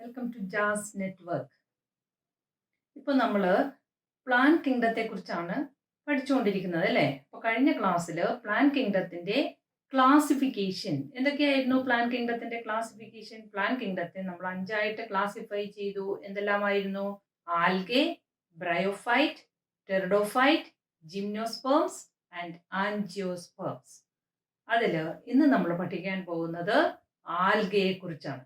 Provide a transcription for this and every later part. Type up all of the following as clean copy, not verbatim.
Welcome to jazz network. ഇപ്പോൾ നമ്മൾ plan കിങ്ഡത്തെ കുറിച്ചാണ് പഠിച്ചുകൊണ്ടിരിക്കുന്നത് അല്ലേ? അപ്പോൾ കഴിഞ്ഞ ക്ലാസ്സിൽ പ്ലാൻ കിങ്ഡത്തിന്റെ ക്ലാസിഫിക്കേഷൻ എന്തൊക്കെയായിരുന്നു? പ്ലാൻ കിങ്ഡത്തിന്റെ ക്ലാസിഫിക്കേഷൻ, പ്ലാൻ കിങ്ഡത്തെ നമ്മൾ 5ആയിട്ട് ക്ലാസിഫൈ ചെയ്തു. എന്തെല്ലാമായിരുന്നു? Algae, bryophyte, pteridophyte, gymnosperms and angiosperms. അതിൽ ഇന്ന് നമ്മൾ പഠിക്കാൻ പോകുന്നത് ആൽഗയെ കുറിച്ചാണ്.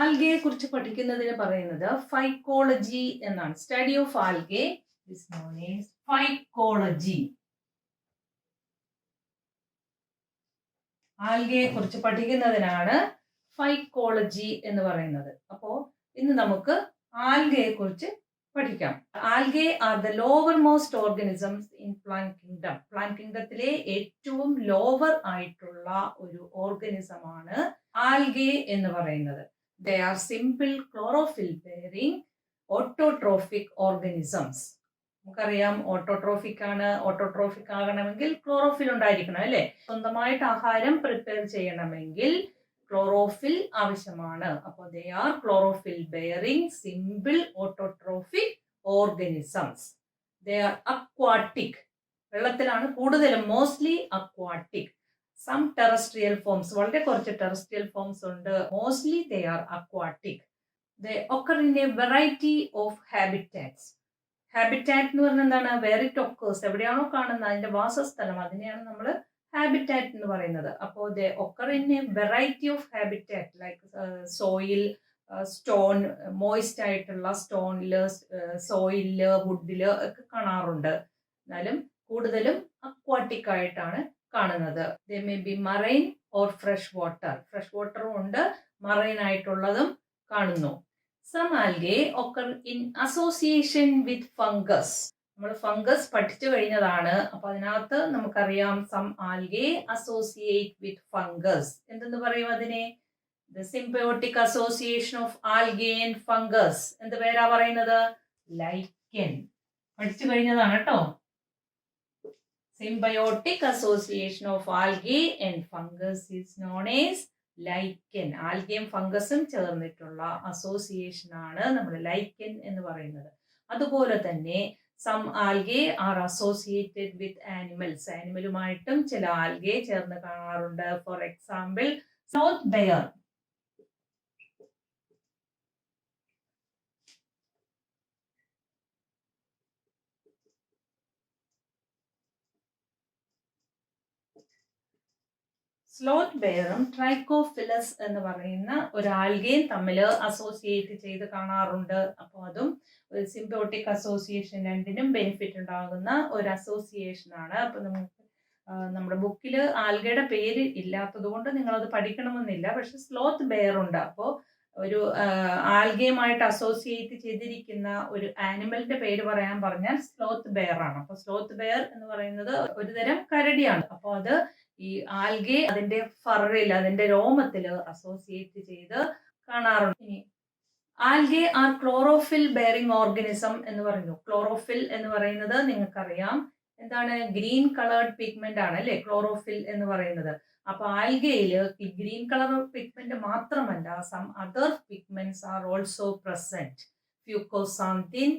ആൽഗയെ കുറിച്ച് പഠിക്കുന്നതിന് പറയുന്നത് ഫൈക്കോളജി എന്നാണ്. Study of algae is known as phycology. ആൽഗയെ കുറിച്ച് പഠിക്കുന്നതിനാണ് ഫൈക്കോളജി എന്ന് പറയുന്നത്. അപ്പോ ഇന്ന് നമുക്ക് ആൽഗയെ കുറിച്ച് പഠിക്കാം. Algae are the lower most organisms in plant കിങ്ഡം. പ്ലാൻ കിങ്ഡത്തിലെ ഏറ്റവും ലോവർ ആയിട്ടുള്ള ഒരു ഓർഗാനിസം ആണ് ആൽഗെ എന്ന് പറയുന്നത്. They are simple chlorophyll bearing autotrophic organisms. നമുക്കറിയാം ഓട്ടോട്രോഫിക് ആണ്. ഓട്ടോട്രോഫിക് ആകണമെങ്കിൽ ക്ലോറോഫിൽ ഉണ്ടായിരിക്കണം അല്ലേ? സ്വന്തമായിട്ട് ആഹാരം പ്രിപ്പയർ ചെയ്യണമെങ്കിൽ ക്ലോറോഫിൽ ആവശ്യമാണ്. അപ്പോൾ they are chlorophyll bearing simple autotrophic organisms. They are aquatic. വെള്ളത്തിലാണ് കൂടുതലും, mostly aquatic. Some terrestrial forms, വളരെ കുറച്ച് ടെറസ്ട്രിയൽ ഫോംസ് ഉണ്ട്. Mostly they are aquatic. They occur in a variety of habitats. Habitat എന്ന് പറഞ്ഞാൽ എന്താണ്? വേർ ഇറ്റ് ഒക്കേഴ്സ്, എവിടെയാണോ കാണുന്നത് അതിന്റെ വാസസ്ഥലം, അതിനെയാണ് നമ്മൾ ഹാബിറ്റാറ്റ് എന്ന് പറയുന്നത്. അപ്പോൾ they occur in a variety of habitat like soil, stone, moist ആയിട്ടുള്ള സ്റ്റോണില്, സോയിലില്, വുഡില് ഒക്കെ കാണാറുണ്ട്. എന്നാലും കൂടുതലും അക്വാട്ടിക് ആയിട്ടാണ് കാണുന്നത്. They may be marine or fresh water. Fresh വാട്ടറും ഉണ്ട്, മറൈൻ ആയിട്ടുള്ളതും കാണുന്നു. Some algae occur in association with fungus. നമ്മൾ ഫംഗസ് പഠിച്ചു കഴിഞ്ഞതാണ്. അപ്പൊ അതിനകത്ത് നമുക്കറിയാം some algae associate with fungus. എന്തെന്ന് പറയും അതിനെ? The symbiotic association of algae and fungus. എന്ത് പേരാ പറയുന്നത്? ലൈക്കൻ. പഠിച്ചു കഴിഞ്ഞതാണ് കേട്ടോ. Symbiotic association of algae and fungus is known as lichen. ആൽഗയും ഫംഗസും ചേർന്നിട്ടുള്ള അസോസിയേഷൻ ആണ് നമ്മൾ ലൈക്കൻ എന്ന് പറയുന്നത്. അതുപോലെ തന്നെ some algae are associated with animals. ആനിമലുമായിട്ടും ചില ആൽഗെ ചേർന്ന് കാണാറുണ്ട്. For example sloth bear. Sloth ബെയറും ട്രൈക്കോഫിലസ് എന്ന് പറയുന്ന ഒരു ആൽഗയും തമ്മിൽ അസോസിയേറ്റ് ചെയ്ത് കാണാറുണ്ട്. അപ്പോൾ അതും ഒരു സിംബയോട്ടിക് അസോസിയേഷൻ, രണ്ടിനും ബെനിഫിറ്റ് ഉണ്ടാകുന്ന ഒരു അസോസിയേഷൻ ആണ്. അപ്പൊ നമുക്ക് നമ്മുടെ ബുക്കിൽ ആൽഗയുടെ പേര് ഇല്ലാത്തത് കൊണ്ട് നിങ്ങളത് പഠിക്കണമെന്നില്ല. പക്ഷെ സ്ലോത്ത് ബെയർ ഉണ്ട്. അപ്പോൾ ഒരു ആൽഗയുമായിട്ട് അസോസിയേറ്റ് ചെയ്തിരിക്കുന്ന ഒരു ആനിമലിന്റെ പേര് പറയാൻ പറഞ്ഞാൽ സ്ലോത്ത് ബെയർ ആണ്. അപ്പൊ സ്ലോത്ത് ബെയർ എന്ന് പറയുന്നത് ഒരു തരം കരടിയാണ്. അപ്പോൾ അത് ഈ ആൽഗെ അതിന്റെ ഫറിൽ, അതിന്റെ രോമത്തില് അസോസിയേറ്റ് ചെയ്ത് കാണാറുണ്ട്. ഇനി algae are chlorophyll bearing organism എന്ന് പറയുന്നു. ക്ലോറോഫിൽ എന്ന് പറയുന്നത് നിങ്ങൾക്കറിയാം എന്താണ്? ഗ്രീൻ കളേർഡ് പിഗ്മെന്റ് ആണ് അല്ലെ ക്ലോറോഫിൽ എന്ന് പറയുന്നത്. അപ്പൊ ആൽഗയില് ഗ്രീൻ കളർ പിഗ്മെന്റ് മാത്രമല്ല, some other pigments are also present. Fucoxanthin,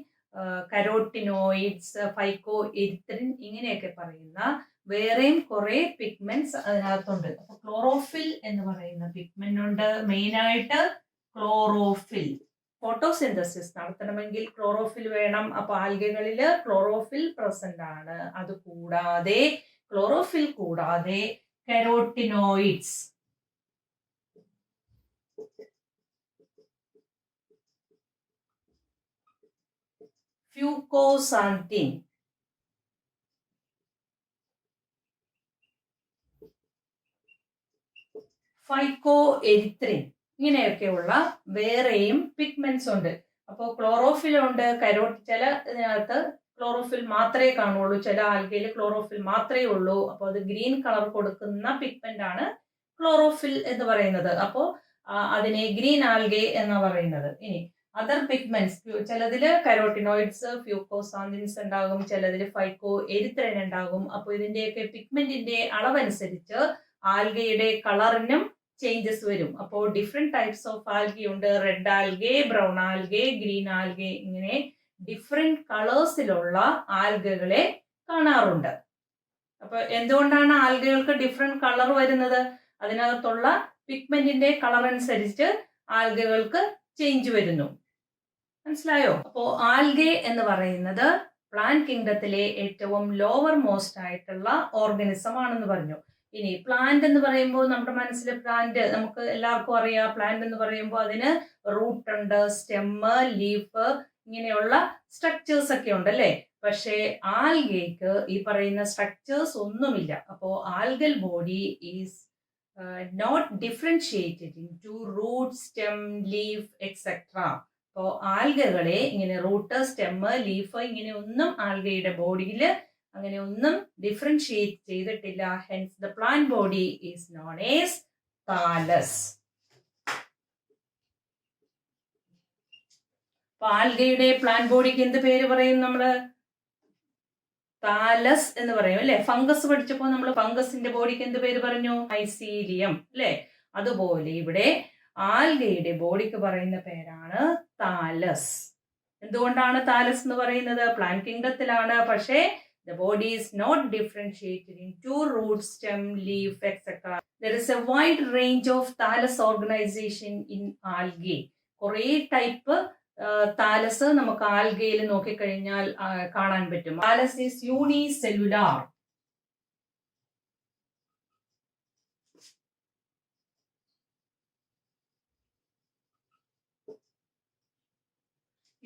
carotenoids, phycoerythrin, ഇങ്ങനെയൊക്കെ പറയുന്ന വേറെയും കുറെ പിഗ്മെന്റ്സ് അതിനകത്തുണ്ട്. അപ്പൊ ക്ലോറോഫിൽ എന്ന് പറയുന്ന പിഗ്മെന്റ് ഉണ്ട്. മെയിൻ ആയിട്ട് ക്ലോറോഫിൽ. ഫോട്ടോസിന്തസിസ് നടത്തണമെങ്കിൽ ക്ലോറോഫിൽ വേണം. അപ്പൊ ആൽഗകളില് ക്ലോറോഫിൽ പ്രസന്റ് ആണ്. അത് കൂടാതെ ക്ലോറോഫിൽ കൂടാതെ കരോട്ടിനോയിഡ്സ്, ഫ്യൂക്കോസാന്തിൻ, ഫൈക്കോ എരിത്രിൻ, ഇങ്ങനെയൊക്കെയുള്ള വേറെയും പിഗ്മെന്റ്സ് ഉണ്ട്. അപ്പോൾ ക്ലോറോഫിലുണ്ട്, ചില ഇതിനകത്ത് ക്ലോറോഫിൽ മാത്രമേ കാണുള്ളൂ, ചില ആൽഗയിൽ ക്ലോറോഫിൽ മാത്രമേ ഉള്ളൂ. അപ്പോൾ അത് ഗ്രീൻ കളർ കൊടുക്കുന്ന പിഗ്മെന്റ് ആണ് ക്ലോറോഫിൽ എന്ന് പറയുന്നത്. അപ്പോൾ അതിനെ ഗ്രീൻ ആൽഗെ എന്ന് പറയുന്നത്. ഇനി അതർ പിഗ്മെന്റ്സ് ചിലതിൽ കരോട്ടിനോയിഡ്സ് ഫ്യൂക്കോസാന്തിൻസ് ഉണ്ടാകും, ചിലതിൽ ഫൈക്കോ എരിത്രൻ ഉണ്ടാകും. അപ്പോൾ ഇതിന്റെയൊക്കെ പിഗ്മെന്റിന്റെ അളവനുസരിച്ച് ആൽഗയുടെ കളറിനും ചേഞ്ചസ് വരും. അപ്പോൾ ഡിഫറെന്റ് ടൈപ്സ് ഓഫ് ആൽഗെ ഉണ്ട്. Red algae, brown algae, green algae, ഇങ്ങനെ ഡിഫറെന്റ് കളേഴ്സിലുള്ള ആൽഗകളെ കാണാറുണ്ട്. അപ്പൊ എന്തുകൊണ്ടാണ് ആൽഗകൾക്ക് ഡിഫറെന്റ് കളർ വരുന്നത്? അതിനകത്തുള്ള പിഗ്മെന്റിന്റെ കളർ അനുസരിച്ച് ആൽഗകൾക്ക് ചേഞ്ച് വരുന്നു. മനസ്സിലായോ? അപ്പോ ആൽഗെ എന്ന് പറയുന്നത് പ്ലാന്റ് കിങ്ഡത്തിലെ ഏറ്റവും ലോവർ മോസ്റ്റ് ആയിട്ടുള്ള ഓർഗനിസം ആണെന്ന് പറഞ്ഞു. ഇനി പ്ലാന്റ് എന്ന് പറയുമ്പോൾ നമ്മുടെ മനസ്സിൽ പ്ലാന്റ് നമുക്ക് എല്ലാവർക്കും അറിയാം. പ്ലാന്റ് എന്ന് പറയുമ്പോൾ അതിന് റൂട്ട് ഉണ്ട്, സ്റ്റെമ്മ്, ലീഫ്, ഇങ്ങനെയുള്ള സ്ട്രക്ചേഴ്സ് ഒക്കെ ഉണ്ട് അല്ലേ? പക്ഷേ ആൽഗയ്ക്ക് ഈ പറയുന്ന സ്ട്രക്ചേഴ്സ് ഒന്നുമില്ല. അപ്പോൾ algal body is not differentiated into root, stem, leaf etcetera. അപ്പോൾ ആൽഗകളെ ഇങ്ങനെ റൂട്ട്, സ്റ്റെമ്മ്, ലീഫ് ഇങ്ങനെ ഒന്നും ആൽഗയുടെ ബോഡിയിൽ അങ്ങനെ ഒന്നും ഡിഫറൻഷിയേറ്റ് ചെയ്തിട്ടില്ല. Hence the plant body is known as thallus. ആൽഗയുടെ പ്ലാന്റ് ബോഡിക്ക് എന്ത് പേര് പറയും നമ്മള്? താലസ് എന്ന് പറയും അല്ലെ? ഫംഗസ് പഠിച്ചപ്പോൾ നമ്മൾ ഫംഗസിന്റെ ബോഡിക്ക് എന്ത് പേര് പറഞ്ഞു? മൈസീലിയം അല്ലെ? അതുപോലെ ഇവിടെ ആൽഗയുടെ ബോഡിക്ക് പറയുന്ന പേരാണ് താലസ്. എന്തുകൊണ്ടാണ് താലസ് എന്ന് പറയുന്നത്? പ്ലാന്റ് കിങ്ഡത്തിലാണ്, പക്ഷേ the body is not differentiated into root, stem, leaf, etc. There is a wide range of thallus organization in algae. കുറേ ടൈപ്പ് താലസ് നമുക്ക് ആൽഗയിൽ നോക്കിക്കഴിഞ്ഞാൽ കാണാൻ പറ്റും. Thales is unicellular.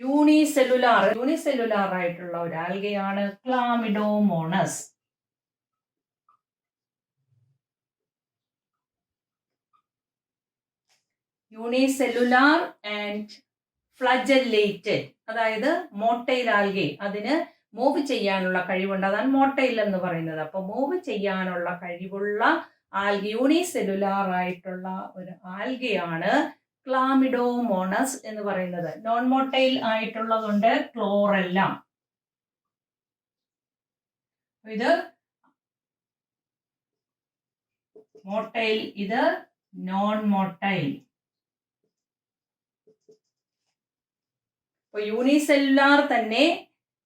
യൂണിസെല്ലുലാർ ആയിട്ടുള്ള ഒരു ആൽഗയാണ് ക്ലാമിഡോമോണസ്. യൂണിസെല്ലുലാർ ആൻഡ് ഫ്ലജല്ലേറ്റഡ്, അതായത് മോട്ടൈൽ ആൽഗെ, അതിന് move ചെയ്യാനുള്ള കഴിവുണ്ട്. അതാണ് മോട്ടൈൽ എന്ന് പറയുന്നത്. അപ്പൊ മൂവ് ചെയ്യാനുള്ള കഴിവുള്ള ആൽഗെ, യൂണിസെല്ലുലാർ ആയിട്ടുള്ള ഒരു ആൽഗയാണ് ക്ലാമിഡോമോണസ് എന്ന് പറയുന്നത്. നോൺ മോട്ടൈൽ ആയിട്ടുള്ളതുണ്ട് ക്ലോറെല്ല. ഇത് മോട്ടൈൽ, ഇത് നോൺ മോട്ടൈൽ. യൂണിസെല്ലുലാർ തന്നെ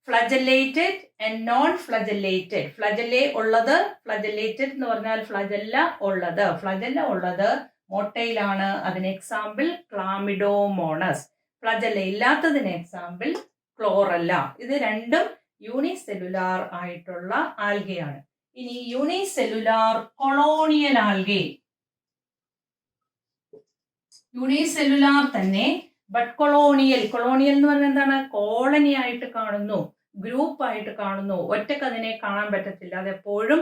flagellated and non flagellated. Flagella ഉള്ളത്, ഫ്ലജല്ലേറ്റഡ് എന്ന് പറഞ്ഞാൽ ഫ്ലജല്ല ഉള്ളത്. ഫ്ലജല്ല ഉള്ളത് മോട്ടയിലാണ്. അതിന് എക്സാമ്പിൾ ക്ലാമിഡോമോണസ്. ഫ്ലജല്ല ഇല്ലാത്തതിന് എക്സാമ്പിൾ ക്ലോറല്ല. ഇത് രണ്ടും യൂണിസെല്ലുലാർ ആയിട്ടുള്ള ആൽഗയാണ്. ഇനി യൂണിസെല്ലുലാർ കൊളോണിയൽ ആൽഗെ. യൂണിസെല്ലുലാർ തന്നെ ബട്ട് കൊളോണിയൽ. കൊളോണിയൽ എന്ന് പറഞ്ഞാൽ എന്താണ്? കോളനി ആയിട്ട് കാണുന്നു, ഗ്രൂപ്പ് ആയിട്ട് കാണുന്നു. ഒറ്റക്ക് അതിനെ കാണാൻ പറ്റത്തില്ല, അതെപ്പോഴും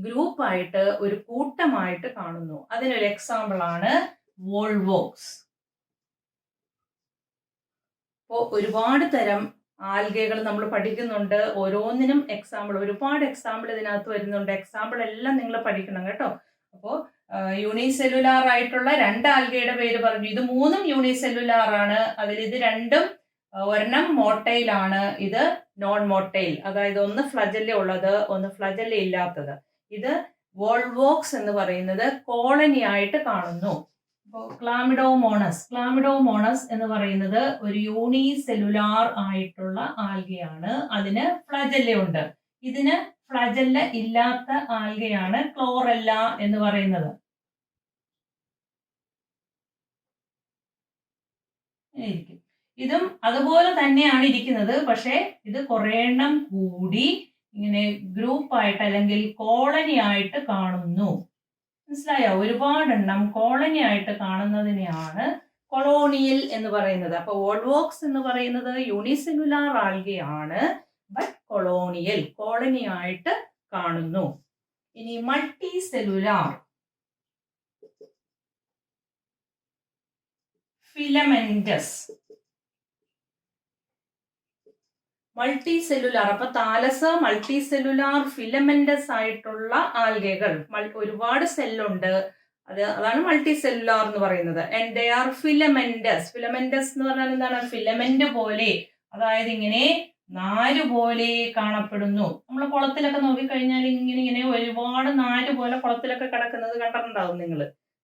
ഗ്രൂപ്പായിട്ട് ഒരു കൂട്ടമായിട്ട് കാണുന്നു. അതിനൊരു എക്സാമ്പിൾ ആണ് വോൾവോക്സ്. അപ്പോൾ ഒരുപാട് തരം ആൽഗകൾ നമ്മൾ പഠിക്കുന്നുണ്ട്. ഓരോന്നിനും എക്സാമ്പിൾ, ഒരുപാട് എക്സാമ്പിൾ ഇതിനകത്ത് വരുന്നുണ്ട്. എക്സാമ്പിൾ എല്ലാം നിങ്ങൾ പഠിക്കണം കേട്ടോ. അപ്പോൾ യൂണിസെല്ലുലാർ ആയിട്ടുള്ള രണ്ട് ആൽഗയുടെ പേര് പറഞ്ഞു. ഇത് മൂന്നും യൂണിസെല്ലുലാർ ആണ്. അതിൽ ഇത് രണ്ടും, ഒരെണ്ണം മോട്ടൈൽ ആണ്, ഇത് നോൺ മോട്ടൈൽ. അതായത് ഒന്ന് ഫ്ലജല്ല ഉള്ളത്, ഒന്ന് ഫ്ലജല്ല ഇല്ലാത്തത്. ഇത് വോൾവോക്സ് എന്ന് പറയുന്നത് കോളനി ആയിട്ട് കാണുന്നു. അപ്പോൾ ക്ലാമിഡോമോണസ് എന്ന് പറയുന്നത് ഒരു യൂണിസെല്ലുലാർ ആയിട്ടുള്ള ആൽഗയാണ്. അതിന് ഫ്ലജല്ല ഉണ്ട്. ഇതിന് ഫ്ലജല്ല ഇല്ലാത്ത ആൽഗയാണ് ക്ലോറെല്ല എന്ന് പറയുന്നത്. ഇതും അതുപോലെ തന്നെയാണ് ഇരിക്കുന്നത്, പക്ഷെ ഇത് കുറേ എണ്ണം കൂടി ഇങ്ങനെ ഗ്രൂപ്പായിട്ട് അല്ലെങ്കിൽ കോളനി ആയിട്ട് കാണുന്നു. മനസ്സിലായോ? ഒരുപാടെണ്ണം കോളനി ആയിട്ട് കാണുന്നതിനെയാണ് കൊളോണിയൽ എന്ന് പറയുന്നത്. അപ്പൊ വോൾവോക്സ് എന്ന് പറയുന്നത് യൂണിസെല്ലുലാർ ആൽഗയാണ്, ബട്ട് കൊളോണിയൽ, കോളനി ആയിട്ട് കാണുന്നു. ഇനി multi cellular filamentous. Multi cellular, അപ്പൊ താലസ് മൾട്ടി സെല്ലുലാർ ഫിലമെന്റസ് ആയിട്ടുള്ള ആൽഗകൾ. ഒരുപാട് സെല്ലുണ്ട്, അതാണ് മൾട്ടി സെല്ലുലാർ എന്ന് പറയുന്നത്. And they are filamentous. Filamentous എന്ന് പറഞ്ഞാൽ എന്താണ്? ഫിലമെന്റ് പോലെ, അതായത് ഇങ്ങനെ നാര് പോലെ കാണപ്പെടുന്നു. നമ്മൾ കുളത്തിലൊക്കെ നോക്കിക്കഴിഞ്ഞാൽ ഇങ്ങനെ ഒരുപാട് നാര് പോലെ കുളത്തിലൊക്കെ കിടക്കുന്നത് കണ്ടിട്ടുണ്ടാവും നിങ്ങൾ,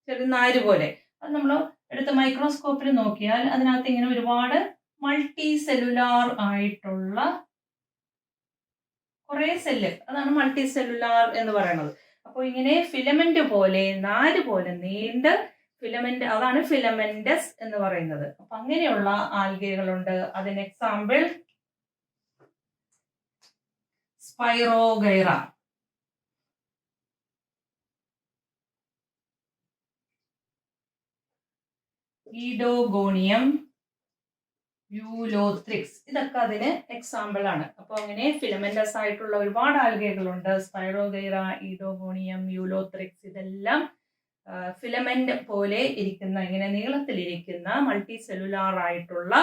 ചെറിയ നാര് പോലെ. അത് നമ്മൾ എടുത്ത് മൈക്രോസ്കോപ്പിൽ നോക്കിയാൽ അതിനകത്ത് ഇങ്ങനെ ഒരുപാട് മൾട്ടി സെല്ലുലാർ ആയിട്ടുള്ള കുറെ സെല്ല്, അതാണ് മൾട്ടി സെല്ലുലാർ എന്ന് പറയുന്നത്. അപ്പോൾ ഇങ്ങനെ ഫിലമെന്റ് പോലെ, നാര് പോലെ നീണ്ട ഫിലമെന്റ്, അതാണ് ഫിലമെന്റസ് എന്ന് പറയുന്നത്. അപ്പൊ അങ്ങനെയുള്ള ആൽഗകളുണ്ട്. അതിന് എക്സാമ്പിൾ സ്പൈറോഗൈറ, ഈഡോഗോണിയം, യൂലോത്രിക്സ്, ഇതൊക്കെ അതിന് എക്സാമ്പിൾ ആണ്. അപ്പോൾ അങ്ങനെ ഫിലമെന്റസ് ആയിട്ടുള്ള ഒരുപാട് ആൽഗകളുണ്ട്. സ്പൈറോഗൈറ, ഈഡോഗോണിയം, യൂലോത്രിക്സ്, ഇതെല്ലാം ഫിലമെന്റ് പോലെ ഇരിക്കുന്ന, ഇങ്ങനെ നീളത്തിലിരിക്കുന്ന മൾട്ടി സെല്ലുലാർ ആയിട്ടുള്ള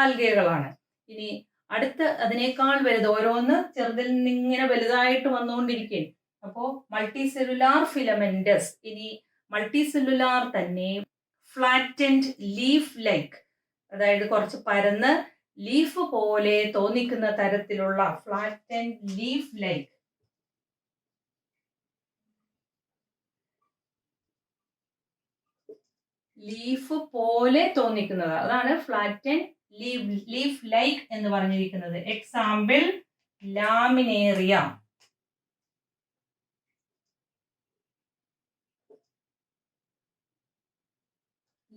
ആൽഗകളാണ്. ഇനി അടുത്ത് അതിനേക്കാൾ വലുത്, ഓരോന്ന് ചെറുതിൽ നിന്ന് ഇങ്ങനെ വലുതായിട്ട് വന്നുകൊണ്ടിരിക്കും. അപ്പോൾ മൾട്ടി സെല്ലുലാർ ഫിലമെന്റസ്. ഇനി മൾട്ടി സെല്ലുലാർ തന്നെ ഫ്ലാറ്റൻഡ് ലീഫ് ലൈക്ക്, അതായത് കുറച്ച് പരന്ന് ലീഫ് പോലെ തോന്നിക്കുന്ന തരത്തിലുള്ള ഫ്ലാറ്റൻഡ് ലീഫ് ലൈക്ക്, ലീഫ് പോലെ തോന്നിക്കുന്നത്, അതാണ് ഫ്ലാറ്റൻഡ് ലീഫ് ലൈക്ക് എന്ന് പറഞ്ഞിരിക്കുന്നത്. Example Laminaria.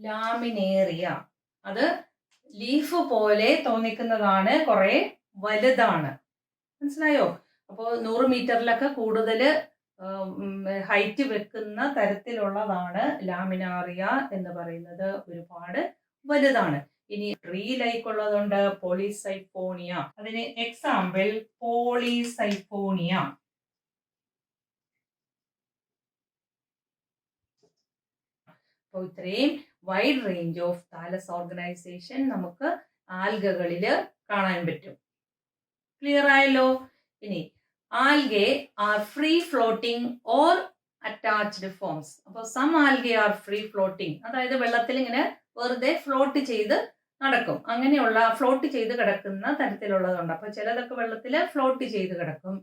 ലാമിനേറിയ അത് ലീഫ് പോലെ തോന്നിക്കുന്നതാണ്, കുറെ വലുതാണ്. മനസ്സിലായോ? അപ്പോൾ 100 മീറ്ററിലൊക്കെ കൂടുതൽ ഹൈറ്റ് വെക്കുന്ന തരത്തിലുള്ളതാണ് ലാമിനാറിയ എന്ന് പറയുന്നത്. ഒരുപാട് വലുതാണ്. ഇനി ട്രീ ലൈക്ക് ഉള്ളതുണ്ട്, പോളിസൈഫോണിയ. അതിന് എക്സാമ്പിൾ പോളിസൈഫോണിയ. അപ്പോൾ ഇത്രയും wide range of thallus organization നമുക്ക് ആൽഗകളിൽ കാണാൻ പറ്റും. ക്ലിയർ ആയല്ലോ? ഇനി algae are free floating or attached forms. അപ്പോൾ some algae are free floating, അതായത് വെള്ളത്തിൽ ഇങ്ങനെ വെറുതെ ഫ്ലോട്ട് ചെയ്ത് നടക്കും. അങ്ങനെയുള്ള ഫ്ലോട്ട് ചെയ്ത് കിടക്കുന്ന തരത്തിലുള്ളതുണ്ട്. അപ്പോൾ ചിലതൊക്കെ വെള്ളത്തിൽ ഫ്ലോട്ട് ചെയ്ത് കിടക്കും.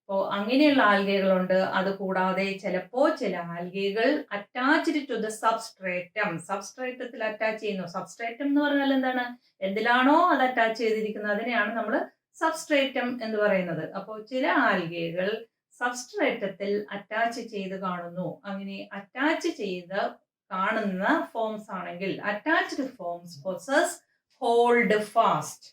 അപ്പോൾ അങ്ങനെയുള്ള ആൽഗകളുണ്ട്. അതുകൂടാതെ ചിലപ്പോൾ ചില ആൽഗകൾ അറ്റാച്ച്ഡ് ടു ദ സബ്സ്ട്രേറ്റം, സബ്സ്ട്രേറ്റത്തിൽ അറ്റാച്ച് ചെയ്യുന്നു. സബ്സ്ട്രേറ്റം എന്ന് പറഞ്ഞാൽ എന്താണ്? എന്തിലാണോ അത് അറ്റാച്ച് ചെയ്തിരിക്കുന്നത് അതിനെയാണ് നമ്മൾ സബ്സ്ട്രേറ്റം എന്ന് പറയുന്നത്. അപ്പോൾ ചില ആൽഗകൾ സബ്സ്ട്രേറ്റത്തിൽ അറ്റാച്ച് ചെയ്ത് കാണുന്നു. അങ്ങനെ അറ്റാച്ച് ചെയ്ത് കാണുന്ന ഫോംസ് ആണെങ്കിൽ attached forms possess hold fast.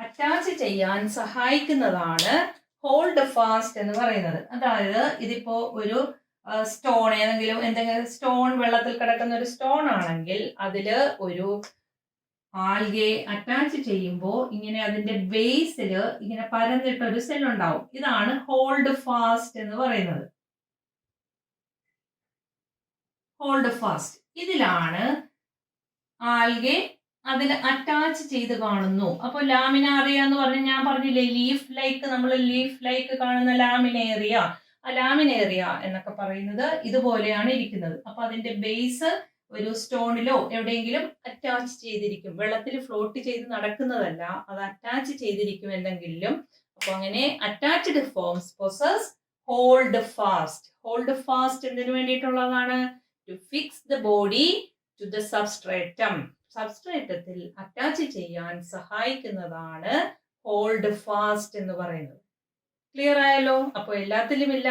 Attach ചെയ്യാൻ സഹായിക്കുന്നതാണ് ഹോൾഡ് ഫാസ്റ്റ് എന്ന് പറയുന്നത്. അതായത് ഇതിപ്പോ ഒരു സ്റ്റോൺ, എന്തെങ്കിലും സ്റ്റോൺ, വെള്ളത്തിൽ കിടക്കുന്ന ഒരു സ്റ്റോൺ ആണെങ്കിൽ അതില് ഒരു ആൽഗെ അറ്റാച്ച് ചെയ്യുമ്പോൾ ഇങ്ങനെ അതിന്റെ ബേസിൽ ഇങ്ങനെ പരന്നിട്ട ഒരു സെൽ ഉണ്ടാവും. ഇതാണ് ഹോൾഡ് ഫാസ്റ്റ് എന്ന് പറയുന്നത്. ഹോൾഡ് ഫാസ്റ്റ് ഇതിലാണ് ആൽഗെ അതിൽ അറ്റാച്ച് ചെയ്ത് കാണുന്നു. അപ്പൊ ലാമിനാറിയ എന്ന് പറഞ്ഞാൽ ഞാൻ പറഞ്ഞില്ലേ, ലീഫ് ലൈക്ക്, നമ്മൾ ലീഫ് ലൈക്ക് കാണുന്ന ലാമിനേറിയ, ആ ലാമിനേറിയ എന്നൊക്കെ പറയുന്നത് ഇതുപോലെയാണ് ഇരിക്കുന്നത്. അപ്പൊ അതിന്റെ ബേസ് ഒരു സ്റ്റോണിലോ എവിടെയെങ്കിലും അറ്റാച്ച് ചെയ്തിരിക്കും. വെള്ളത്തിൽ ഫ്ലോട്ട് ചെയ്ത് നടക്കുന്നതല്ല, അത് അറ്റാച്ച് ചെയ്തിരിക്കും എന്തെങ്കിലും. അപ്പൊ അങ്ങനെ attached forms possess holdfast. Holdfast എന്തിനു വേണ്ടിയിട്ടുള്ളതാണ്? To fix the body to the substratum. സബ്സ്ട്രേറ്റത്തിൽ അറ്റാച്ച് ചെയ്യാൻ സഹായിക്കുന്നതാണ് ഹോൾഡ് ഫാസ്റ്റ് എന്ന് പറയുന്നത്. ക്ലിയർ ആയല്ലോ? അപ്പോൾ എല്ലാത്തിലും ഇല്ല,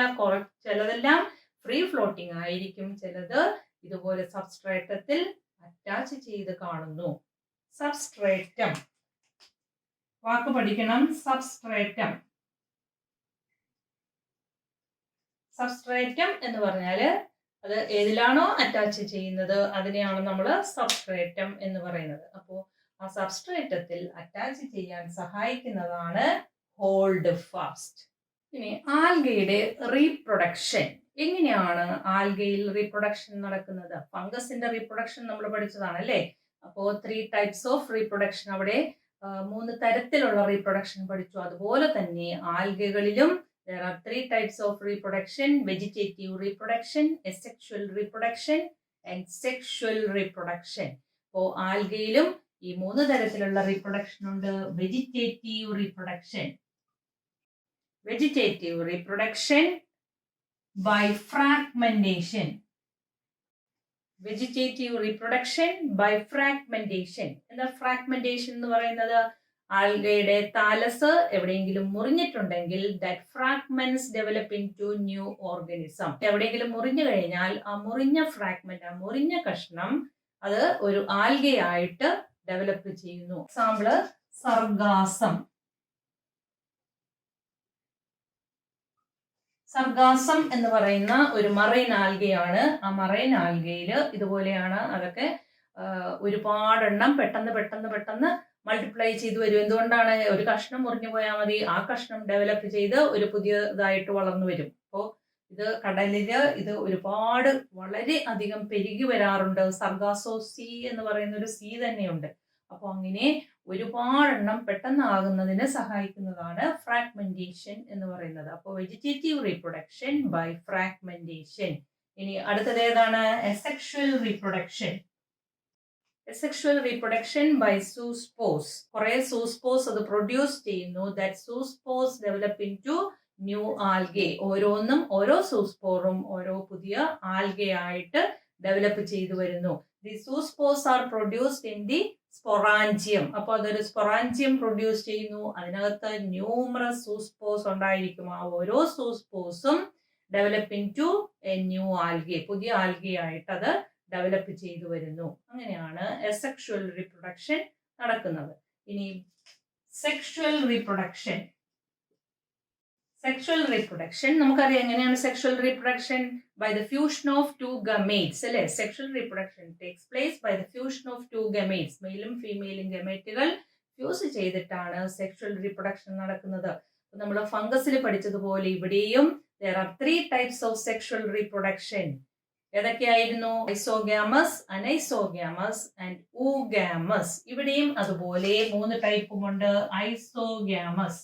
ചിലതെല്ലാം ഫ്രീ ഫ്ലോട്ടിംഗ് ആയിരിക്കും, ചിലത് ഇതുപോലെ സബ്സ്ട്രേറ്റത്തിൽ അറ്റാച്ച് ചെയ്ത് കാണുന്നു. സബ്സ്ട്രേറ്റം വാക്ക് പഠിക്കണം. സബ്സ്ട്രേറ്റം. സബ്സ്ട്രേറ്റം എന്ന് പറഞ്ഞാൽ അത് ഏതിലാണോ അറ്റാച്ച് ചെയ്യുന്നത് അതിനെയാണ് നമ്മൾ സബ്സ്ട്രേറ്റം എന്ന് പറയുന്നത്. അപ്പോൾ ആ സബ്സ്ട്രേറ്റത്തിൽ അറ്റാച്ച് ചെയ്യാൻ സഹായിക്കുന്നതാണ് ഹോൾഡ് ഫാസ്റ്റ്. ഇനി ആൽഗയുടെ റീപ്രൊഡക്ഷൻ. എങ്ങനെയാണ് ആൽഗയിൽ റീപ്രൊഡക്ഷൻ നടക്കുന്നത്? ഫംഗസിന്റെ റീപ്രൊഡക്ഷൻ നമ്മൾ പഠിച്ചതാണ് അല്ലേ? അപ്പോൾ 3 ടൈപ്സ് ഓഫ് റീപ്രൊഡക്ഷൻ അവിടെ 3 തരത്തിലുള്ള റീപ്രൊഡക്ഷൻ പഠിച്ചു. അതുപോലെ തന്നെ ആൽഗകളിലും there are 3 types of reproduction: vegetative reproduction, asexual reproduction and sexual reproduction. അപ്പോൾ ആൽഗയിലും ഈ 3 തരത്തിലുള്ള റീപ്രൊഡക്ഷൻ ഉണ്ട്. Vegetative reproduction by fragmentation. Vegetative reproduction by fragmentation. എന്താ ഫ്രാഗ്മെന്റേഷൻ എന്ന് പറയുന്നത്? ആൽഗയുടെ താലസ് എവിടെയെങ്കിലും മുറിഞ്ഞിട്ടുണ്ടെങ്കിൽ that fragments develop into new organism. എവിടെയെങ്കിലും മുറിഞ്ഞു കഴിഞ്ഞാൽ ആ മുറിഞ്ഞ ഫ്രാഗ്മെന്റ്, ആ മുറിഞ്ഞ കഷ്ണം അത് ഒരു ആൽഗയായിട്ട് ഡെവലപ്പ് ചെയ്യുന്നു. Example sargassum. സർഗാസം എന്ന് പറയുന്ന ഒരു മറൈൻ ആൽഗയാണ്. ആ മറൈൻ ആൽഗയിൽ ഇതുപോലെയാണ്. അതൊക്കെ ഒരുപാടെണ്ണം പെട്ടെന്ന് മൾട്ടിപ്ലൈ ചെയ്ത് വരും. എന്തുകൊണ്ടാണ്? ഒരു കഷ്ണം മുറിഞ്ഞു പോയാൽ മതി, ആ കഷ്ണം ഡെവലപ്പ് ചെയ്ത് ഒരു പുതിയതായിട്ട് വളർന്നു വരും. അപ്പോൾ ഇത് കടലില് ഇത് ഒരുപാട് വളരെ അധികം പെരുകി വരാറുണ്ട്. സർഗാസോ സീ എന്ന് പറയുന്ന ഒരു സീ തന്നെയുണ്ട്. അപ്പോൾ അങ്ങനെ ഒരുപാടെണ്ണം പെട്ടെന്നാകുന്നതിന് സഹായിക്കുന്നതാണ് ഫ്രാഗ്മെന്റേഷൻ എന്ന് പറയുന്നത്. അപ്പോൾ വെജിറ്റേറ്റീവ് റീപ്രൊഡക്ഷൻ ബൈ ഫ്രാഗ്മെന്റേഷൻ. ഇനി അടുത്തത് ഏതാണ്? Asexual reproduction. Asexual reproduction by zoospores. കുറെ zoospores അത് പ്രൊഡ്യൂസ് ചെയ്യുന്നു. That zoospores develop into new algae. ഓരോന്നും ഓരോ zoosporum ഓരോ പുതിയ ആൽഗയായിട്ട് ഡെവലപ്പ് ചെയ്തു വരുന്നു. The zoospores are produced in the sporangium. അപ്പോൾ അതൊരു സ്പൊറാഞ്ചിയം പ്രൊഡ്യൂസ് ചെയ്യുന്നു. അതിനകത്ത് ന്യൂമറസ് zoospores ഉണ്ടായിരിക്കും. ആ ഓരോ zoosporesum develop into A new algae, പുതിയ ആൽഗയായിട്ട് അത് ഡെവലപ്പ് ചെയ്തു വരുന്നു. അങ്ങനെയാണ് അസെക്ഷുവൽ റീപ്രൊഡക്ഷൻ നടക്കുന്നത്. ഇനി സെക്ഷുവൽ റീപ്രൊഡക്ഷൻ. സെക്ഷുവൽ റീപ്രൊഡക്ഷൻ നമുക്കറിയാം എങ്ങനെയാണ് sexual reproduction? By the fusion of two gametes അല്ലെ? Sexual reproduction takes place by the fusion of two gametes. മെയിലും ഫീമെയിലും ഗമേറ്റുകൾ ഫ്യൂസ് ചെയ്തിട്ടാണ് സെക്ഷുവൽ റീപ്രൊഡക്ഷൻ നടക്കുന്നത്. നമ്മൾ ഫംഗസിൽ പഠിച്ചതുപോലെ ഇവിടെയും there are 3 types of sexual reproduction. ഏതൊക്കെയായിരുന്നു? Isogamous, anisogamous and oogamous. ഇവിടെയും അതുപോലെ 3 ടൈപ്പുമുണ്ട്. ഐസോഗ്യാമസ്.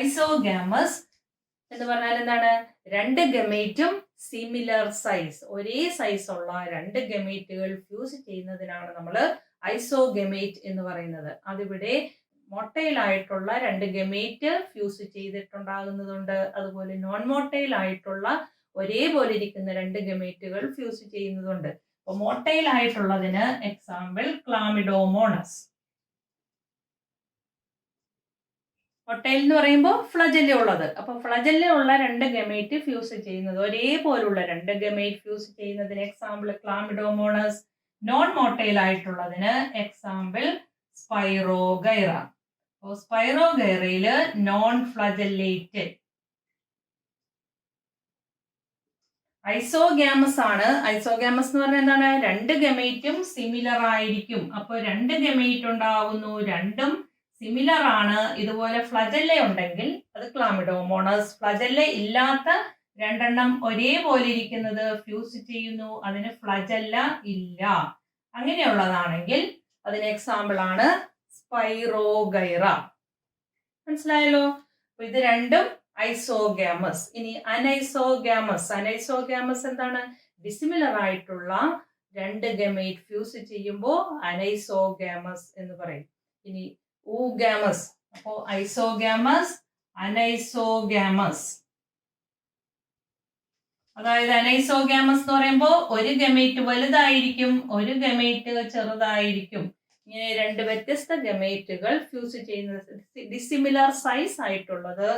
ഐസോഗ്യാമസ് എന്ന് പറഞ്ഞാൽ എന്താണ്? 2 ഗമേറ്റും സിമിലർ സൈസ്, ഒരേ സൈസ് ഉള്ള 2 ഗമേറ്റുകൾ ഫ്യൂസ് ചെയ്യുന്നതിനാണ് നമ്മൾ ഐസോഗമേറ്റ് എന്ന് പറയുന്നത്. അതിവിടെ മൊട്ടൈൽ ആയിട്ടുള്ള 2 ഗമേറ്റ് ഫ്യൂസ് ചെയ്തിട്ടുണ്ടാകുന്നതുണ്ട്. അതുപോലെ നോൺ മൊട്ടൈൽ ആയിട്ടുള്ള ഒരേപോലെ ഇരിക്കുന്ന 2 ഗമേറ്റുകൾ ഫ്യൂസ് ചെയ്യുന്നതുണ്ട്. അപ്പൊ മൊട്ടൈൽ ആയിട്ടുള്ളതിന് എക്സാമ്പിൾ ക്ലാമിഡോമോണസ്. മൊട്ടൈൽ എന്ന് പറയുമ്പോൾ ഫ്ലജല്ല ഉള്ളത്. അപ്പൊ ഫ്ലജല്ല ഉള്ള 2 ഗമേറ്റ് ഫ്യൂസ് ചെയ്യുന്നത്, ഒരേപോലുള്ള 2 ഗമേറ്റ് ഫ്യൂസ് ചെയ്യുന്നതിന് എക്സാമ്പിൾ ക്ലാമിഡോമോണസ്. നോൺ മൊട്ടൈൽ ആയിട്ടുള്ളതിന് എക്സാമ്പിൾ സ്പൈറോഗൈറ. സ്പൈറോഗൈറയില് നോൺ ഫ്ലജല്ലേറ്റഡ്. ഐസോഗ്യാമസ് ആണ്. ഐസോഗ്യാമസ് എന്ന് പറഞ്ഞാൽ എന്താണ്? 2 ഗമേറ്റും സിമിലർ ആയിരിക്കും. അപ്പൊ 2 ഗമേറ്റ് ഉണ്ടാവുന്നു, രണ്ടും സിമിലർ ആണ്. ഇതുപോലെ ഫ്ലജല്ല ഉണ്ടെങ്കിൽ അത് ക്ലാമിഡോമോണസ്. ഫ്ലജല്ല ഇല്ലാത്ത 2 എണ്ണം ഒരേപോലെ ഇരിക്കുന്നത് ഫ്യൂസ് ചെയ്യുന്നു, അതിന് ഫ്ലജല്ല ഇല്ല. അങ്ങനെയുള്ളതാണെങ്കിൽ അതിന് എക്സാമ്പിൾ ആണ് സ്പൈറോഗൈറ. മനസ്സിലായല്ലോ? അപ്പൊ ഇത് രണ്ടും ഐസോഗ്യാമസ്. ഇനി അനൈസോഗ്യാമസ്. അനൈസോഗ്യാമസ് എന്താണ്? ഡിസിമിലർ ആയിട്ടുള്ള 2 ഗമേറ്റ് ഫ്യൂസ് ചെയ്യുമ്പോൾ അനൈസോഗ്യാമസ് എന്ന് പറയും. ഇനി ഊഗാമസ്. അപ്പോ ഐസോഗ്യാമസ്, അനൈസോഗ്യാമസ്. അതായത് അനൈസോഗ്യാമസ് എന്ന് പറയുമ്പോൾ 1 ഗമേറ്റ് വലുതായിരിക്കും, 1 ഗമേറ്റ് ചെറുതായിരിക്കും. ഇങ്ങനെ 2 വ്യത്യസ്ത ഗമേറ്റുകൾ ഫ്യൂസ് ചെയ്യുന്നത്, ഡിസിമിലർ സൈസ് ആയിട്ടുള്ളത്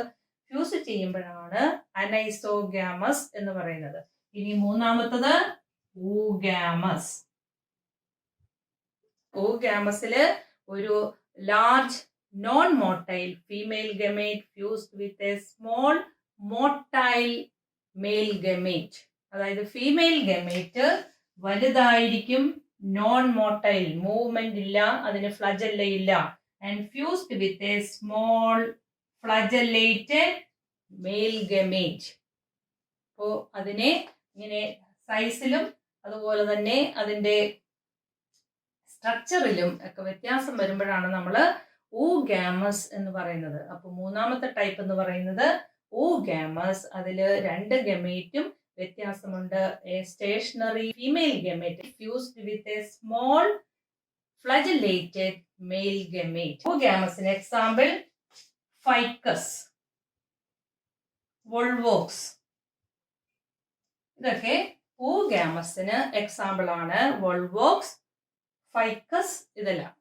ഫ്യൂസ് ചെയ്യുമ്പോഴാണ് അനൈസോഗ്യാമസ് എന്ന് പറയുന്നത്. ഇനി മൂന്നാമത്തത് ഊഗാമസ്. ഊഗാമസില് ഒരു large non-motile female gamete fused with a small motile male gamete. അതായത് ഫീമെയിൽ ഗമേറ്റ് വലുതായിരിക്കും, നോൺ മോട്ടൈൽ, മൂവ്മെന്റ് ഇല്ല, അതിന് ഫ്ലജല്ല ഇല്ല, and fused with a small flagellated male gamete. അപ്പോൾ അതിനെ ഇങ്ങനെ സൈസിലും അതുപോലെ തന്നെ അതിൻ്റെ സ്ട്രക്ചറിലും ഒക്കെ വ്യത്യാസം വരുമ്പോഴാണ് നമ്മൾ oogamous എന്ന് പറയുന്നത്. അപ്പോൾ മൂന്നാമത്തെ ടൈപ്പ് എന്ന് പറയുന്നത് oogamous. അതിൽ 2 ഗമേറ്റും വ്യത്യാസമുണ്ട്. A stationary female gamete fused with a small flagellated male gamete. oogamousന് എക്സാമ്പിൾ ഫൈക്കസ്, വോൾവോക്സ്. ഇതൊക്കെ oogamousന് എക്സാമ്പിൾ ആണ്. വോൾവോക്സ്, ഫൈക്കസ്, ഇതെല്ലാം.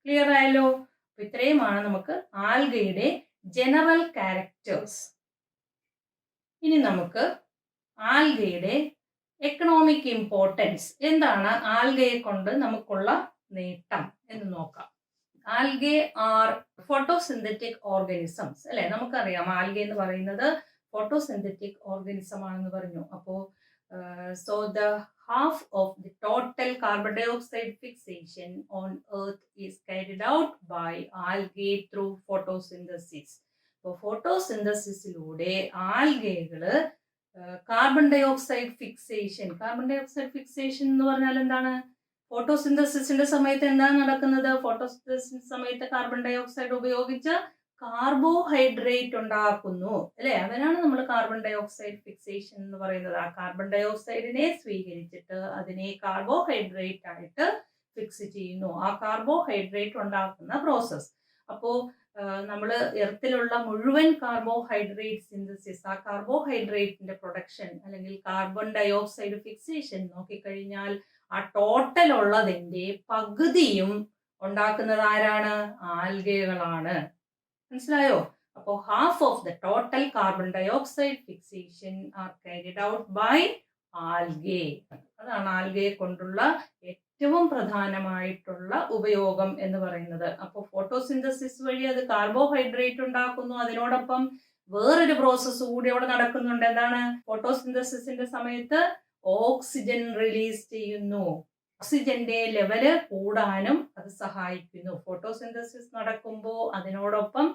ക്ലിയർ ആയല്ലോ? ഇത്രയുമാണ് നമുക്ക് ആൽഗയുടെ ജനറൽ ക്യാരക്ടേഴ്സ്. ഇനി നമുക്ക് ആൽഗയുടെ എക്കണോമിക് ഇമ്പോർട്ടൻസ്, എന്താണ് ആൽഗയെ കൊണ്ട് നമുക്കുള്ള നേട്ടം എന്ന് നോക്കാം. ആൽഗെ ആർ ഫോട്ടോസിന്തറ്റിക് ഓർഗാനിസംസ് അല്ലെ? നമുക്കറിയാം ആൽഗെ എന്ന് പറയുന്നത് ഫോട്ടോസിന്തറ്റിക് ഓർഗാനിസം ആണെന്ന് പറഞ്ഞു. അപ്പോൾ so the half of the total carbon dioxide fixation on earth is carried out by algae through photosynthesis. അപ്പോൾ ഫോട്ടോസിന്തസിസിലൂടെ ആൽഗകള് കാർബൺ ഡയോക്സൈഡ് ഫിക്സേഷൻ എന്ന് പറഞ്ഞാൽ എന്താണ്? ഫോട്ടോസിന്തസിന്റെ സമയത്ത് എന്താണ് നടക്കുന്നത്? ഫോട്ടോസിന്തസിന്റെ സമയത്ത് കാർബൺ ഡയോക്സൈഡ് ഉപയോഗിച്ച് കാർബോഹൈഡ്രേറ്റ് ഉണ്ടാക്കുന്നു അല്ലെ? അതിനാണ് നമ്മൾ കാർബൺ ഡയോക്സൈഡ് ഫിക്സേഷൻ എന്ന് പറയുന്നത്. ആ കാർബൺ ഡയോക്സൈഡിനെ സ്വീകരിച്ചിട്ട് അതിനെ കാർബോഹൈഡ്രേറ്റ് ആയിട്ട് ഫിക്സ് ചെയ്യുന്നു. ആ കാർബോഹൈഡ്രേറ്റ് ഉണ്ടാക്കുന്ന പ്രോസസ്. അപ്പോൾ നമ്മൾ എർത്തിലുള്ള മുഴുവൻ കാർബോഹൈഡ്രേറ്റ് സിന്തസിസ്, ആ കാർബോഹൈഡ്രേറ്റിന്റെ പ്രൊഡക്ഷൻ അല്ലെങ്കിൽ കാർബൺ ഡയോക്സൈഡ് ഫിക്സേഷൻ നോക്കിക്കഴിഞ്ഞാൽ ആ ടോട്ടൽ ഉള്ളതിന്റെ പകുതിയും ഉണ്ടാക്കുന്നത് ആരാണ്? ആൽഗകളാണ്. മനസ്സിലായോ? അപ്പോൾ half of the total carbon dioxide fixation are carried out by algae. അതാണ് ആൽഗയെ കൊണ്ടുള്ള ഏറ്റവും പ്രധാനമായിട്ടുള്ള ഉപയോഗം എന്ന് പറയുന്നത്. അപ്പോൾ ഫോട്ടോസിന്തസിസ് വഴി അത് കാർബോഹൈഡ്രേറ്റ് ഉണ്ടാക്കുന്നു. അതിനോടൊപ്പം വേറൊരു പ്രോസസ്സ് കൂടി അവിടെ നടക്കുന്നുണ്ട്. എന്താണ്? ഫോട്ടോസിന്തസിന്റെ സമയത്ത് ഓക്സിജൻ റിലീസ് ചെയ്യുന്നു. ഓക്സിജന്റെ ലെവല് കൂടാനും അത് സഹായിക്കുന്നു. ഫോട്ടോസിന്തസിസ് നടക്കുമ്പോൾ അതിനോടൊപ്പം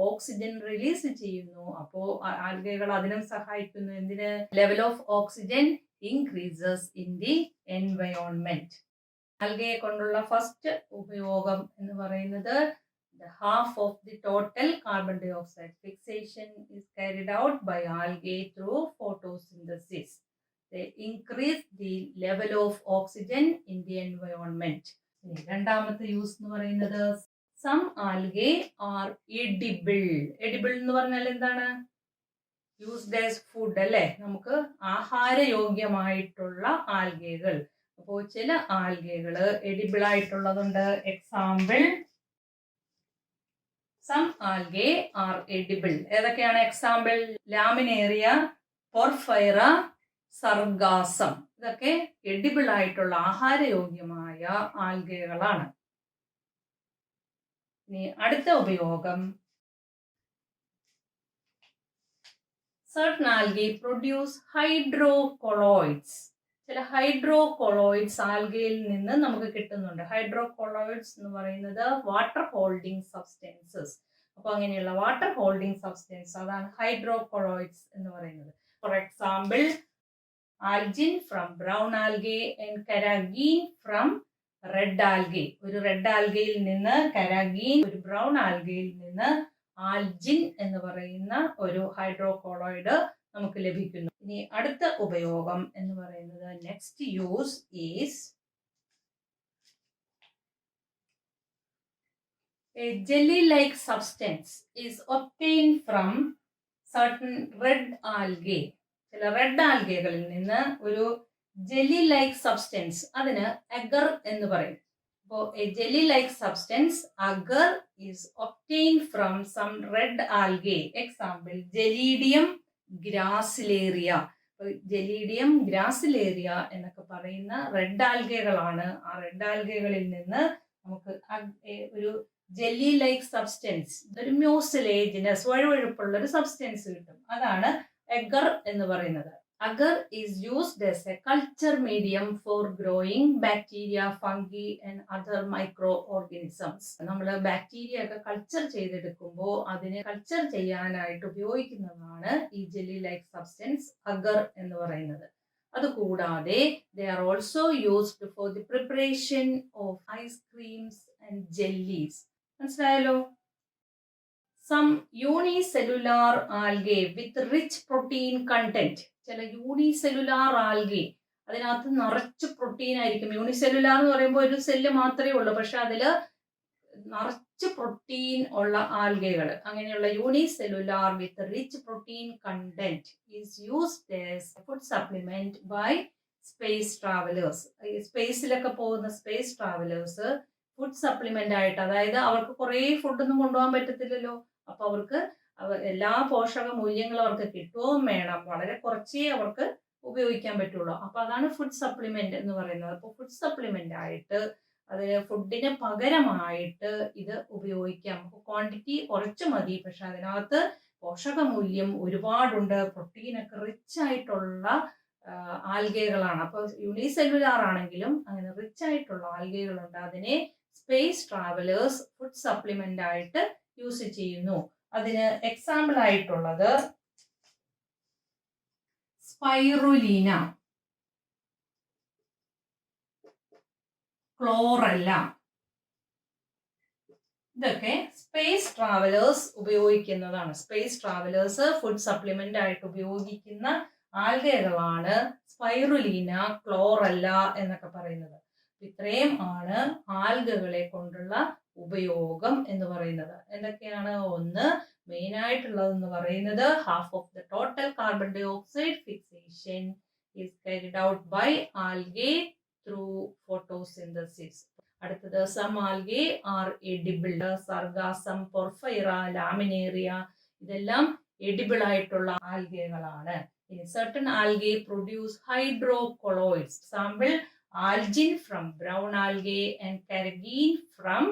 ഓക്സിജൻ റിലീസ് ചെയ്യുന്നു. അപ്പോൾ ആൽഗകൾ അതിനും സഹായിക്കുന്നു. എന്തിന്? Level of oxygen increases in the environment. ആൽഗയെ കൊണ്ടുള്ള ഫസ്റ്റ് ഉപയോഗം എന്ന് പറയുന്നത് half of the total carbon dioxide fixation is carried out by algae through photosynthesis. They increase the level of oxygen in the environment. രണ്ടാമത്തെ use എന്ന് പറയുന്നത് some algae are edible. edible എന്ന് പറഞ്ഞാൽ എന്താണ്? യൂസ്ഡ് ആസ് ഫുഡ് അല്ലേ? നമുക്ക് ആഹാരയോഗ്യമായിട്ടുള്ള ആൽഗകൾ. അപ്പോൾ ചില ആൽഗകള് എഡിബിൾ ആയിട്ടുള്ളതുണ്ട്. Example some algae are edible. ഏതൊക്കെയാണ് എക്സാമ്പിൾ? Laminaria, Porphyra, Sargassum. ഇതൊക്കെ എഡിബിൾ ആയിട്ടുള്ള ആഹാരയോഗ്യമായ ആൽഗകളാണ്. ഇനി അടുത്ത ഉപയോഗം, certain algae produce hydrocolloids. ചില ഹൈഡ്രോകൊളോയിഡ്സ് ആൽഗയിൽ നിന്ന് നമുക്ക് കിട്ടുന്നുണ്ട്. ഹൈഡ്രോകൊളോയിഡ്സ് എന്ന് പറയുന്നത് വാട്ടർ ഹോൾഡിംഗ് സബ്സ്റ്റൻസസ്. അപ്പൊ അങ്ങനെയുള്ള വാട്ടർ ഹോൾഡിംഗ് സബ്സ്റ്റൻസ്, അതാണ് ഹൈഡ്രോകൊളോയിഡ്സ് എന്ന് പറയുന്നത്. For example algin from brown algae and carrageen from red algae. ഒരു റെഡ് ആൽഗയിൽ നിന്ന് കരാഗീൻ, ഒരു ബ്രൗൺ ആൽഗയിൽ നിന്ന് ആൽജിൻ എന്ന് പറയുന്ന ഒരു ഹൈഡ്രോകൊളോയിഡ് നമുക്ക് ലഭിക്കുന്നു. ഇനി അടുത്ത ഉപയോഗം എന്ന് പറയുന്നത്, next use is A jelly like substance is obtained from certain red algae. ചില റെഡ് ആൽഗകളിൽ നിന്ന് ഒരു ജെല്ലി ലൈക്ക് സബ്സ്റ്റൻസ്, അതിന് അഗർ എന്ന് പറയും. അപ്പോൾ a jelly like substance agar is obtained from some red algae. Example Gelidium Gracilaria. Gelidium Gracilaria എന്നൊക്കെ പറയുന്ന red ആൽഗകളാണ്. ആ റെഡ് ആൽഗകളിൽ നിന്ന് നമുക്ക് ഒരു ജെല്ലി ലൈക്ക് സബ്സ്റ്റൻസ്, ഒരു മ്യൂസിലേജിനസ്, വഴുവഴുപ്പുള്ള ഒരു സബ്സ്റ്റൻസ് കിട്ടും. അതാണ് അഗർ എന്ന് പറയുന്നത്. Agar is used as a culture medium for growing bacteria, fungi and other microorganisms. നമ്മൾ ബാക്ടീരിയ ഒക്കെ കൾച്ചർ ചെയ്തെടുക്കുമ്പോൾ അതിനെ കൾച്ചർ ചെയ്യാനായിട്ട് ഉപയോഗിക്കുന്നതാണ് ഈ ജെല്ലി ലൈക്ക് സബ്സ്റ്റൻസ് അഗർ എന്ന് പറയുന്നത്. അതുകൂടാതെ they are also used for the preparation of ice creams and jellies. മനസ്സിലായല്ലോ? Some unicellular algae with rich protein content. ചില യൂണിസെല്ലുലാർ ആൽഗെ അതിനകത്ത് നിറച്ച് പ്രോട്ടീൻ ആയിരിക്കും. യൂണിസെല്ലുലാർ എന്ന് പറയുമ്പോൾ ഒരു സെല്ല് മാത്രമേ ഉള്ളൂ, പക്ഷെ അതിൽ നിറച്ച് പ്രോട്ടീൻ ഉള്ള ആൽഗകൾ, അങ്ങനെയുള്ള unicellular with rich protein content is used as food supplement by space travellers. ഈ സ്പേസിലൊക്കെ പോകുന്ന സ്പേസ് ട്രാവലേഴ്സ് ഫുഡ് സപ്ലിമെന്റ് ആയിട്ട്, അതായത് അവർക്ക് കുറേ ഫുഡൊന്നും കൊണ്ടുപോകാൻ പറ്റത്തില്ലല്ലോ, അപ്പൊ അവർക്ക് എല്ലാ പോഷക മൂല്യങ്ങളും അവർക്ക് കിട്ടുകയും വേണം, വളരെ കുറച്ചേ അവർക്ക് ഉപയോഗിക്കാൻ പറ്റുള്ളൂ. അപ്പൊ അതാണ് ഫുഡ് സപ്ലിമെന്റ് എന്ന് പറയുന്നത്. അപ്പോൾ ഫുഡ് സപ്ലിമെന്റ് ആയിട്ട് അത് ഫുഡിന് പകരമായിട്ട് ഇത് ഉപയോഗിക്കാം. ക്വാണ്ടിറ്റി കുറച്ച് മതി, പക്ഷെ അതിനകത്ത് പോഷകമൂല്യം ഒരുപാടുണ്ട്, പ്രോട്ടീനൊക്കെ റിച്ച് ആയിട്ടുള്ള ആൽഗകളാണ്. അപ്പോൾ യൂണിസെല്ലുലാർ ആണെങ്കിലും അങ്ങനെ റിച്ച് ആയിട്ടുള്ള ആൽഗകളുണ്ട്. അതിനെ സ്പേസ് ട്രാവലേഴ്സ് ഫുഡ് സപ്ലിമെന്റ് ആയിട്ട് യൂസ് ചെയ്യുന്നു. അതിന് എക്സാമ്പിൾ ആയിട്ടുള്ളത് സ്പൈറുലീന, ക്ലോറല്ല, ഇതൊക്കെ സ്പേസ് ട്രാവലേഴ്സ് ഉപയോഗിക്കുന്നതാണ്. സ്പേസ് ട്രാവലേഴ്സ് ഫുഡ് സപ്ലിമെന്റ് ആയിട്ട് ഉപയോഗിക്കുന്ന ആൽഗകളാണ് സ്പൈറുലീന, ക്ലോറല്ല എന്നൊക്കെ പറയുന്നത്. ഇത്രയും ആണ് ആൽഗകളെ കൊണ്ടുള്ള ഉപയോഗം എന്ന് പറയുന്നത്. എന്തൊക്കെയാണ്? ഒന്ന് മെയിൻ ആയിട്ടുള്ളതെന്ന് പറയുന്നത് half of the total carbon dioxide fixation is carried out by algae through photosynthesis. അടുത്തത് some algae are edible, sargassum, porphyra, laminaria, ഇതെല്ലാം എഡിബിൾ ആയിട്ടുള്ള ആൽഗകളാണ്. ഇനി certain algae produce hydrocolloids. Example, algin from brown algae and carrageen from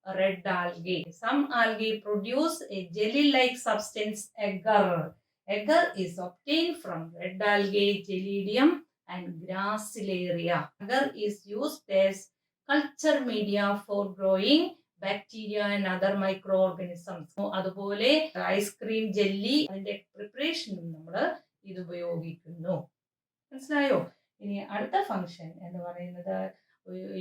red algae. Some algae produce a jelly-like substance, agar. Agar is obtained from red algae, Gelidium and Gracilaria. Agar is used as culture media for growing bacteria and other micro organisms. അതുപോലെ ice cream, jelly, അതിന്റെ പ്രിപ്പറേഷനും നമ്മൾ ഇത് ഉപയോഗിക്കുന്നു. മനസ്സിലായോ? ഇനി അടുത്ത function എന്ന് പറയുന്നത്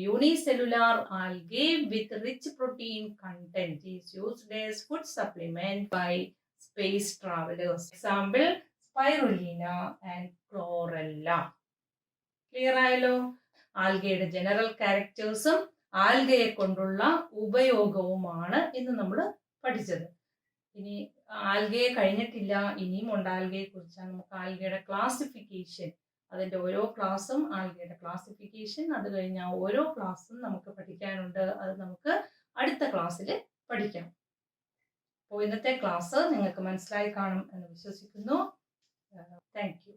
unicellular algae with rich protein content is used as food supplement by space travellers. Example Spirulina and Chlorella. Clear ആയല്ലോ? ആൽഗയുടെ ജനറൽ ക്യാരക്ടേഴ്സും ആൽഗയെ കൊണ്ടുള്ള ഉപയോഗവുമാണ് ഇന്ന് നമ്മൾ പഠിച്ചത്. ഇനി ആൽഗയെ കഴിഞ്ഞിട്ടില്ല, ഇനിയും ഉണ്ട് ആൽഗയെ കുറിച്ചാണ്. നമുക്ക് ആൽഗയുടെ ക്ലാസിഫിക്കേഷൻ, അതിന്റെ ഓരോ ക്ലാസ്സും ആൽഗയുടെ ക്ലാസിഫിക്കേഷൻ, അത് കഴിഞ്ഞ ഓരോ ക്ലാസ്സും നമുക്ക് പഠിക്കാനുണ്ട്. അത് നമുക്ക് അടുത്ത ക്ലാസ്സിൽ പഠിക്കാം. അപ്പോൾ ഇന്നത്തെ ക്ലാസ് നിങ്ങൾക്ക് മനസ്സിലായി കാണും എന്ന് വിശ്വസിക്കുന്നു. Thank you.